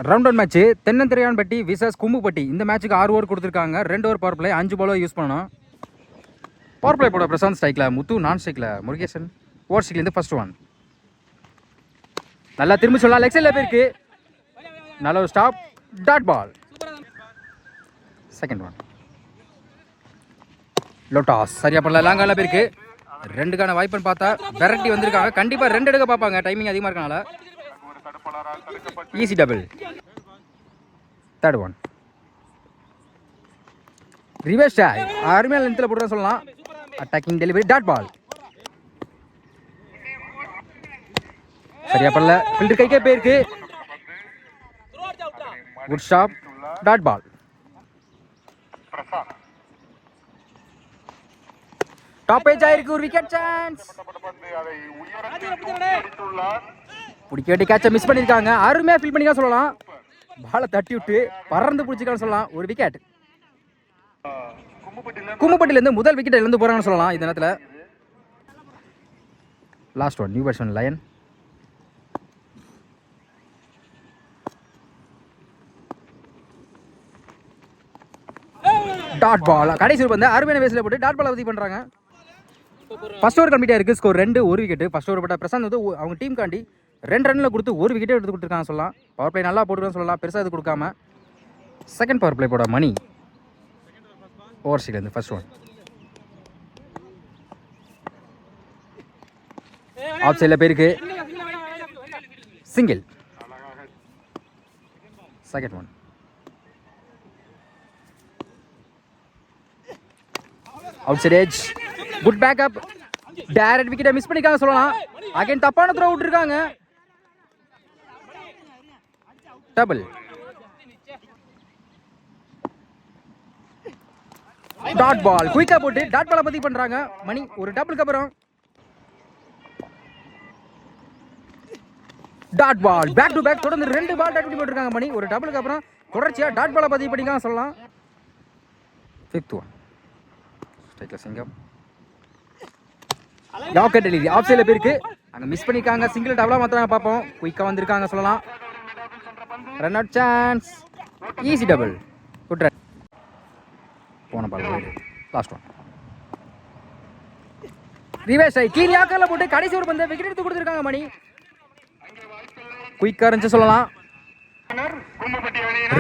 Round one match Thennanthiraiyanpatti versus Kumbuppatti. இந்த மேட்ச்சுக்கு 6 over கொடுத்துருக்காங்க. 2 over power play, 5 ball use பண்ணணும். பவர் பிளே போட பிரசாந்த் ஸ்ட்ரைக்கில், முத்து நான் ஸ்ட்ரைக்கில், முருகேசன் ஓவர் ஸ்ட்ரைக்லேருந்து ஃபர்ஸ்ட் ஒன். நல்லா திரும்பி சொல்லலாம், லெக் சைடில் போயிருக்கு. நல்ல ஒரு stop, dot ball. Second one. லோட்டாஸ் சரியா பண்ணல, லாங்கால போயிருக்கு. 2க்கான வாய்ப்புன்னு பார்த்தா வெரைட்டி வந்திருக்காங்க. கண்டிப்பாக 2 எடுக்க பார்ப்பாங்க, டைமிங் அதிகமாக இருக்கனால. Easy double. Third one. Reverse டாய், அருமையான லென்த்தில் போட்டு சொல்லலாம். Attacking delivery, dot ball. சரியா பண்ணல, ஃபில்டர் கைக்கே போயிருக்கு. Good stop, dot ball. Top edge ஆயிருக்கு, ஒரு விக்கெட் சான்ஸ். பிடிக்க வேண்டிய கேட்சை மிஸ் பண்ணியிருக்காங்க. அருமையாக ஃபீல் பண்ணிக்கலாம் சொல்லலாம். பாலை தட்டி விட்டு பறந்து பிடிச்சிக்கலாம் சொல்லலாம். ஒரு விக்கெட். கும்பப்பட்டிலேருந்து முதல் விக்கெட் இழந்து போகிறாங்கன்னு சொல்லலாம் இந்த நேரத்தில். Last one, new batsman Lyon. Dot ball. கடைசி ஒரு பந்து அருமையான வேஸில் போட்டு டாட் பால் உதவி பண்ணுறாங்க. ஃபர்ஸ்ட் ஓவர் கம்ப்ளீட்டாக இருக்குது. Score 2, 1 wicket. ஃபர்ஸ்ட் ஓவர் போட்ட பிரசாந்த் வந்து அவங்க டீம் காண்டி 2 ரன்னில் கொடுத்து 1 விக்கெட்டே எடுத்து கொடுத்துருக்காங்க சொல்லலாம். பவர் பிளே நல்லா போட்டுருக்கான்னு சொல்லலாம், பெருசாக இது கொடுக்காம. செகண்ட் பவர் பிளே போட மணி ஓவர் ஸ்ட்ரைக்லேருந்து ஃபர்ஸ்ட் ஒன். ஆஃப் சைடில் போயிருக்கு, single. Second one. Outside edge, good backup. Direct விக்கெட்டை மிஸ் பண்ணிக்காங்க சொல்லலாம். அகைன் தப்பான த்ரோ விட்டுருக்காங்க. டபுள். Dot ball. குயிக்கா போட்டு டாட் பாலை பத்தி பண்றாங்க மணி. ஒரு டபுளுக்கு அப்புறம் dot ball. Back to back தொடர்ந்து 2 பால் டாட் பண்ணி போட்டுருக்காங்க மணி. ஒரு டபுளுக்கு அப்புறம் தொடர்ச்சியா டாட் பாலை பத்தி பண்ணிக்கலாம் சொல்லலாம். Fifth one. ஸ்ட்ரைக்ல சிங்கம். யாக்கெட் டெலிவரி ஆஃப் சைடில் போயிருக்கு. அங்கே மிஸ் பண்ணியிருக்காங்க. சிங்கிள் டபுளாக மாத்திரம் பார்ப்போம். குயிக்காக வந்திருக்காங்க சொல்லலாம். Run out chance, easy double. Good run. போன பால் லாஸ்ட் ஒன். ரிவர்ஸ் ஆகி கிளீன் யாக்கரில் போட்டு கடைசி ஒரு பந்து விக்கெட் எடுத்து கொடுத்துருக்காங்க மணி. குயிக்காக இருந்துச்சு சொல்லலாம்.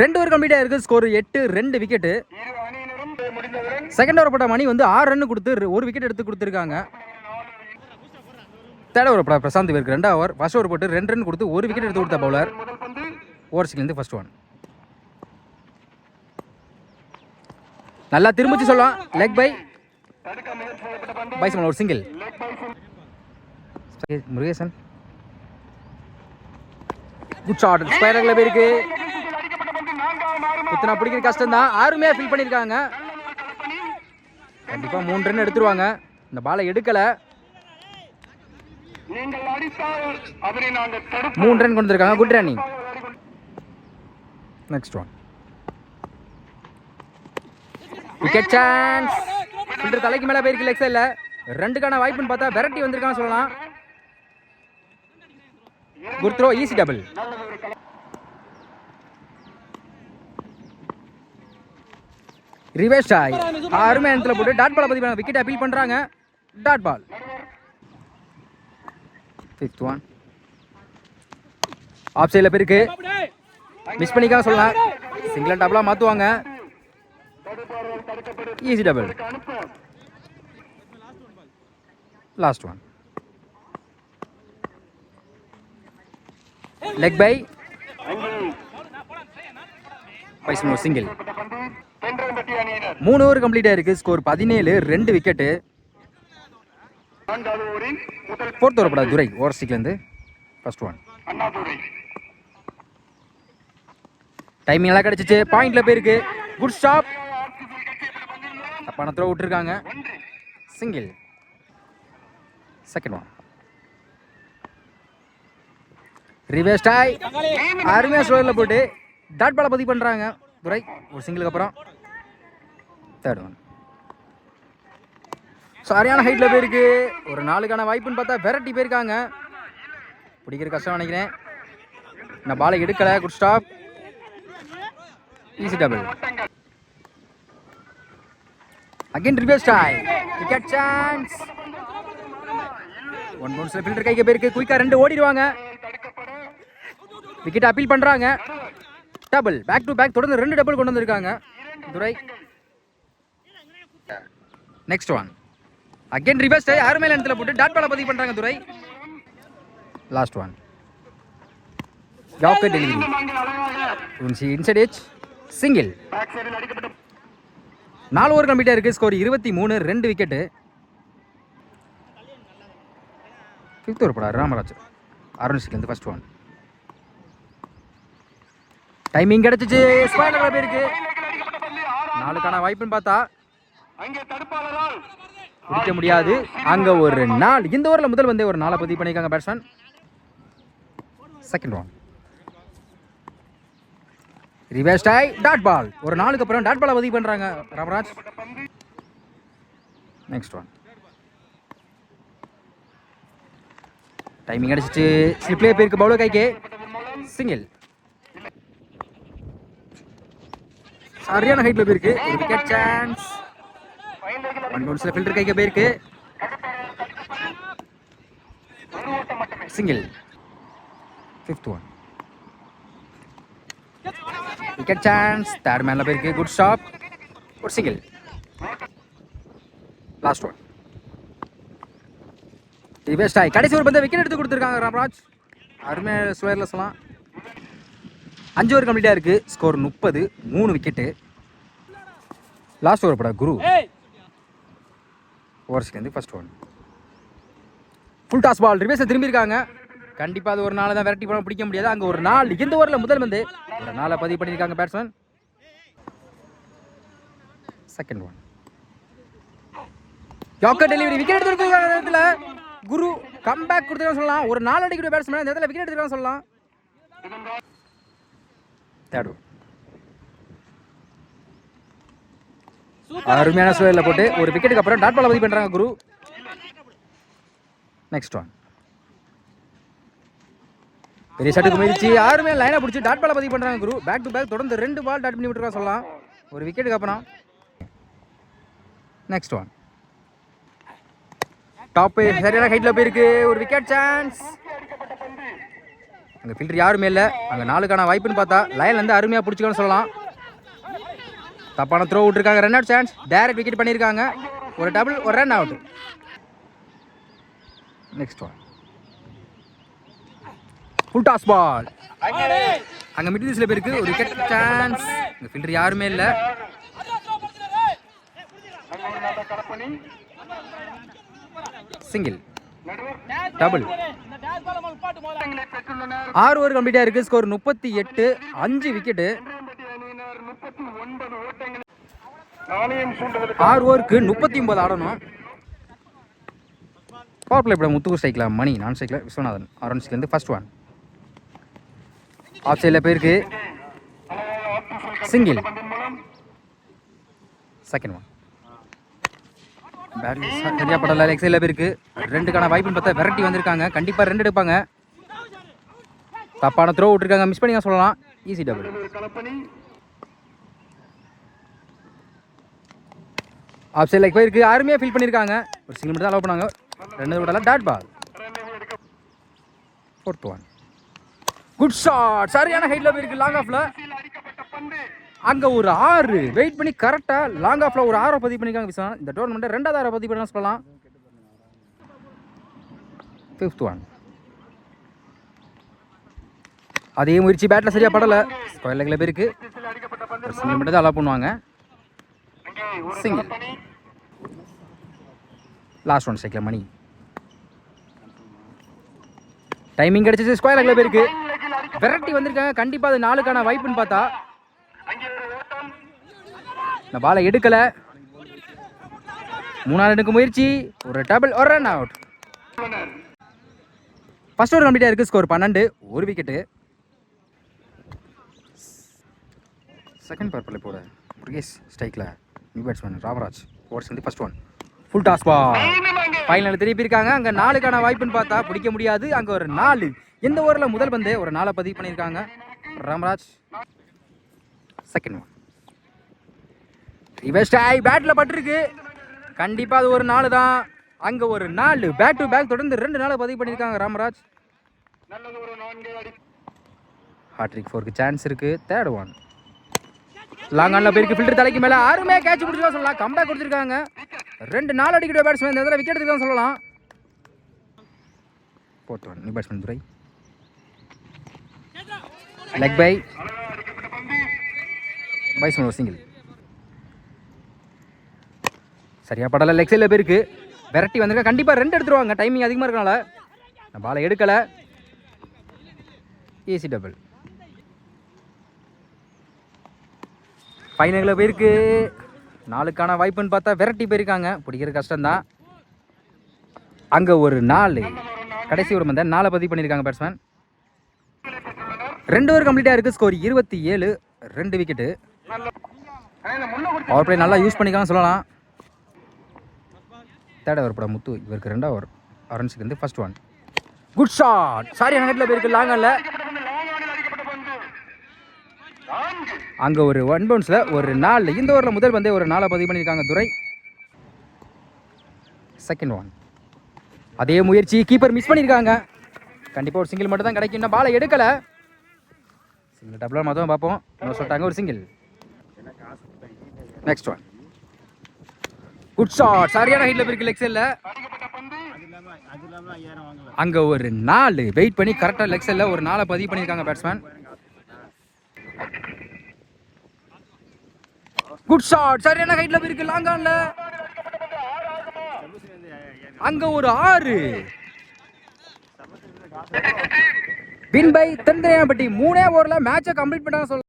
2 ஓவர் கம்ப்ளீட்டாக இருக்குது. Score 8, 2 wicket. செகண்ட் ஓவர் போட்ட மணி வந்து 6 ரன் கொடுத்து 1 விக்கெட் எடுத்து கொடுத்துருக்காங்க. தேர்ட் ஓவர் போட பிரசாந்த் இருக்கு 2 ஓவர். ஃபர்ஸ்ட் ஓவர் போட்டு 2 ரன் கொடுத்து 1 விக்கெட் எடுத்து கொடுத்த பவுலர். ஓவர் ஸ்ட்ரைக்லேருந்து ஃபர்ஸ்ட் ஒன். நல்லா திரும்பிச்சு சொல்லலாம். லெக் பை பைசன், ஒரு சிங்கிள். Murugesan good shot. ஸ்கொயர்ல போயிருக்கு. இத்தனை பிடிக்கிற கஷ்டம் தான். அருமையா ஃபீல் பண்ணியிருக்காங்க. கண்டிப்பா 3 ரன் எடுத்துருவாங்க. இந்த பாலை எடுக்கல. 3 ரன் கொண்டு இருக்காங்க. Good running. Next one. Wicket chance. Filter தலைக்கு மேல போயிருக்கு லெக் சைடுல. 2க்கான வாய்ப்புன்னு பார்த்தா வெரைட்டி வந்திருக்காங்க சொல்லலாம். Good throw, easy double. Reverse ஆகி அருமையான இடத்துல போட்டு டாட் பாலை பத்தி விக்கெட் அப்பீல் பண்றாங்க. Dot ball. Fifth one. Off சைடில் போயிருக்கு. மிஸ் பண்ணிக்காக சொல்லலாம். சிங்கிள் டபுளாக மாற்றுவாங்க. Easy double. Last one. Leg bye பைசன், சிங்கிள். 3 ஓவர் கம்ப்ளீட் ஆயிருக்கு. Score 17, 2 wicket. ஃபோர்த் ஓவர் படா துரை ஓவர் ஸ்ட்ரைக்லேருந்து ஃபர்ஸ்ட் ஒன். டைமிங் நல்லா கிடைச்சிச்சு. பாயிண்ட்ல போயிருக்கு. Good stop. தப்பான த்ரோ விட்டுருக்காங்க. சிங்கிள். Second one. ரிவர்ஸ் டாய் அருமையா ஸ்லோவில் போட்டு டாட் பாலை பதிவு பண்ணுறாங்க துரை. ஒரு சிங்கிளுக்கு அப்புறம் தேர்ட் ஒன். சரியான ஹைட்டில் போயிருக்கு. ஒரு 4க்கான வாய்ப்புன்னு பார்த்தா வெரைட்டி போயிருக்காங்க. பிடிக்கிற கஷ்டம் நினைக்கிறேன். நான் பாலை எடுக்கலை. Good stop. Easy double. Again reverse டை. Wicket chance. ஒன் பவுன்ஸ்ல ஃபீல்டர் கைக்கு போயிருக்கு. குயிக்கா 2 ஓடிடுவாங்க. விக்கெட் அப்பீல் பண்றாங்க. டபுள். பேக் டு பேக் தொடர்ந்து 2 டபுள் கொண்டு வந்திருக்காங்க Durai. Next one. Again reverse டை. அருமையான இடத்துல போட்டு டாட் பால பதிவு பண்றாங்க Durai. Last one. Yorker delivery. Inside edge. Single. 4 over complete இருக்கு. ஸ்கோர் 23. 2 விக்கெட். 5th ஓவர் போடாரு ராமராஜ். அருண்ஸ்க்கு ஃபர்ஸ்ட் ஒன். டைமிங் கிடைச்சிச்சு. ஸ்பைனர்ல போயிருக்கு. 4க்கான வாய்ப்புன்னு பார்த்தா பிடிக்க முடியாது. அங்க ஒரு 4. இந்த ஓவரில் முதல் வந்து ஒரு 4 பதிவு பண்ணியிருக்காங்க பேட்ஸ்மேன். Second one. ரிவர்ஸ் டை. Dot ball. ஒரு 4க்கு அப்புறம் டாட் பாலை பதிவு பண்றாங்க ராமராஜ். Next one. டைமிங் அடிச்சிட்டு ஸ்லிப்லே போயிருக்கு பவுலர் கைக்கு. சிங்கிள். சரியான ஹைட்ல போயிருக்கு. ஒரு விக்கெட் சான்ஸ். ஒன் பவுன்ஸ்ல ஃபில்டர் கைக்கு போயிருக்கு. Single. 5th one. Wicket chance. Third மேன்ல போயிருக்கு. Good stop. ஒரு சிங்கிள். Last one. ரிவர்ஸ் டை. கடைசி ஒரு பந்து விக்கெட் எடுத்து கொடுத்துருக்காங்க ராமராஜ். அருமையான ஸ்லோயர்லெஸ்லாம். 5 ஓவர் கம்ப்ளீட்டா இருக்கு. ஸ்கோர் 30. 3 விக்கெட். லாஸ்ட் ஓவர் படா குரு. ஓவர்ஸ்க்கு first one. Full toss ball. Reverse திரும்பி இருக்காங்க. கண்டிப்பா அது ஒரு 4 தான் விரட்டி போன பிடிக்க முடியாது. அங்க ஒரு 4. இந்த ஓவரில் முதல் வந்து ஒரு 4 பதிவு பண்ணியிருக்காங்க batsman. Second one. Yorker delivery. Wicket எடுத்துருக்காங்க. அந்த இடத்துல குரு கம்பேக் கொடுத்துருக்காங்க சொல்லலாம். ஒரு 4 அடிக்கிற பேட்ஸ்மேன் இந்த இடத்துல விக்கெட் எடுத்துருக்காங்க சொல்லலாம். Third one. அருமையான ஸ்லோயர்ல போட்டு ஒரு விக்கெட்டுக்கு அப்புறம் டாட் பால் பதிவு பண்றாங்க குரு. Next one. பெரிய ஷாட்டுக்கு முயற்சி. அருமையான லைனை பிடிச்சி டாட் பால் பதிவு பண்றாங்க குரு. பேக் டு பேக் தொடர்ந்து 2 பால் டாட் பண்ணி விட்டுருக்காங்க சொல்லலாம். ஒரு விக்கெட்டுக்கு அப்புறம். Next one. டாப் சரியான ஹைட்ல போயிருக்கு. ஒரு விக்கெட் சான்ஸ். அங்க ஃபீல்டர் யாருமே இல்லை. அங்க 4க்கான வாய்ப்புன்னு பார்த்தா லைன்ல இருந்து அருமையா பிடிச்சிக்கணும்னு சொல்லலாம். தப்பான த்ரோ விட்டுருக்காங்க. Run out chance. Direct wicket பண்ணியிருக்காங்க. ஒரு டபுள், ஒரு run out. Next one. Full toss ball. அங்க மிட் விசில் போயிருக்கு. ஒரு விக்கெட் சான்ஸ். அங்க ஃபீல்டர் யாருமே இல்லை. சிங்கிள். டபுள். 6 ஓவர் கம்ப்ளீட்டா இருக்கு. ஸ்கோர் 38. 5 விக்கெட். 6 ஓவருக்கு 39 ஆடணும். பவர் பிளே இப்ப முத்துக்கு ஸ்ட்ரைக்ல மணி, நான் ஸ்ட்ரைக்ல விஸ்வநாதன். ஆரன்ஸ்ல ஃபர்ஸ்ட் ஒன். ஆஃப் சைட்ல போயிருக்கு. சிங்கிள். Second one. சரியா படல. லெக் சைட்ல போயிருக்கு. 2க்கான வாய்ப்புன்னு பார்த்தா விரட்டி வந்திருக்காங்க. கண்டிப்பா 2 எடுப்பாங்க. தப்பான த்ரோ விட்டுருக்காங்க. மிஸ் பண்ணி சொல்லலாம். Easy double. Off side leg போயிருக்கு. அருமையா ஃபீல் பண்ணியிருக்காங்க. ஒரு சிங்கிள் மட்டும் தான் அலோவ் பண்ணாங்க. 2 விடல. Dot ball. 4th one. Good shot. சரியான ஹைட்ல போயிருக்கு. லாங் ஆஃப்ல அங்க ஒரு 6 வெயிட் பண்ணி கரெக்டா லாங் ஆஃப்ல ஒரு 6 பதிவு பண்ணிருக்காங்க விஸ்வநாத். இந்த டோர்னமெண்ட் 2வது 6 பதிவு பண்ணலாம் சொல்லலாம். 5th one. அதே முயற்சி பேட்ல சரியா படல. ஸ்கொயர் லெக்ல போயிருக்கு. ஒரு சிங்கிள் மட்டும் தான் அலோவ் பண்ணுவாங்க. சிங்கிள். லாஸ்ட் ஒன் ஸ்ட்ரைக்ல மணி. டைமிங் கிடைச்சிச்சு. ஸ்கொயர் லெக்ல போயிருக்கு. விரட்டி வந்திருக்காங்க. கண்டிப்பா அது 4க்கான வாய்ப்புன்னு பார்த்தா இந்த பாலை எடுக்கல. 3 ரன்னுக்கு முயற்சி. ஒரு டபுள், ஒரு ரன் அவுட். ஃபர்ஸ்ட் ஓவர் கம்ப்ளீட்டா இருக்கு. Score 12. 1 wicket. Second power play போட முருகேஷ் ஸ்ட்ரைக்ல new batsman Ramaraj. Overs first one. Full toss ball. Final திருப்பி இருக்காங்க. அங்க 4க்கான வாய்ப்புன்னு பார்த்தா பிடிக்க முடியாது. அங்க ஒரு 4. இந்த ஓவரில் முதல் பந்து ஒரு 4 பதிவு பண்ணியிருக்காங்க ராமராஜ். Second one. ரிவர்ஸ் ஆகி பேட்டில் பட்டிருக்கு. கண்டிப்பாக அது ஒரு 4 தான். அங்கே ஒரு 4 பேக் டு பேக் தொடர்ந்து 2 நாள் பதிவு பண்ணியிருக்காங்க ராமராஜ். ஹாட்ரிக் 4க்கு சான்ஸ் இருக்கு. Third one. லாங் ஆன்ல போயிருக்கு. ஃபில்டர் தலைக்கு மேலே அருமையாக கேட்ச் பிடிச்சா சொல்லலாம். கம்பேக் கொடுத்துருக்காங்க. 2 நாள் அடிக்கிற பேட்ஸ்மேன் இந்த இடத்துல விக்கெட் எடுத்து சொல்லலாம். Fourth one. நியூ பேட்ஸ்மேன் துரை. லெக் பை பைசன் ஒரு சிங்கிள். சரியா படலை. லெக் சைடில் போயிருக்கு. வெரைட்டி வந்திருக்கா. கண்டிப்பாக 2 எடுத்துருவாங்க. டைமிங் அதிகமாக இருக்கனால பாலை எடுக்கலை. AC double. ஃபைனலில் போயிருக்கு. 4க்கான வாய்ப்புன்னு பார்த்தா வெரைட்டி போயிருக்காங்க. பிடிக்கிறது கஷ்டம்தான். அங்கே ஒரு 4 கடைசி ஒரு மந்த 4 பதிவு பண்ணியிருக்காங்க பேட்ஸ்மேன். 2 ஓவர் கம்ப்ளீட்டாக இருக்குது. ஸ்கோர் 27. 2 விக்கெட்டு. பவர் பிளே நல்லா யூஸ் பண்ணிக்கலாம் சொல்லலாம். தேர்ட் ஓவர் படம் முத்து. இவருக்கு 2வது ஓவர். ஆரன்ஸுக்கு வந்து ஃபர்ஸ்ட் ஒன். Good shot. சாரி நகட்டில் போயிருக்கு. லாங்கல்ல அங்கே ஒரு 1 பவுன்ஸில் ஒரு 4. இந்த ஓவரில் முதல் பந்தே ஒரு 4 பதிவு பண்ணியிருக்காங்க துரை. Second one. அதே முயற்சி. கீப்பர் மிஸ் பண்ணியிருக்காங்க. கண்டிப்பாக ஒரு சிங்கிள் மட்டும் தான் கிடைக்கும். பாலை எடுக்கலை. சிங்கிள் டபுளாக மொத்தம் பார்ப்போம். இன்னும் சொல்லிட்டாங்க ஒரு single. Next one. Good shot. சரியான ஹிட்ல போயிருக்கு லெக் சைடில். அங்கே ஒரு 4 வெயிட் பண்ணி கரெக்டாக லெக் சைடில் ஒரு 4 பதிவு பண்ணியிருக்காங்க பேட்ஸ்மேன். Good shot. சரியான ஹைட்ல போயிருக்கு. லாங் ஆன்ல அங்கே ஒரு 6. Win by தென்திரையான்பட்டி. 3 ஓவரில் மேட்சை கம்ப்ளீட் பண்ணாங்க சொல்ல.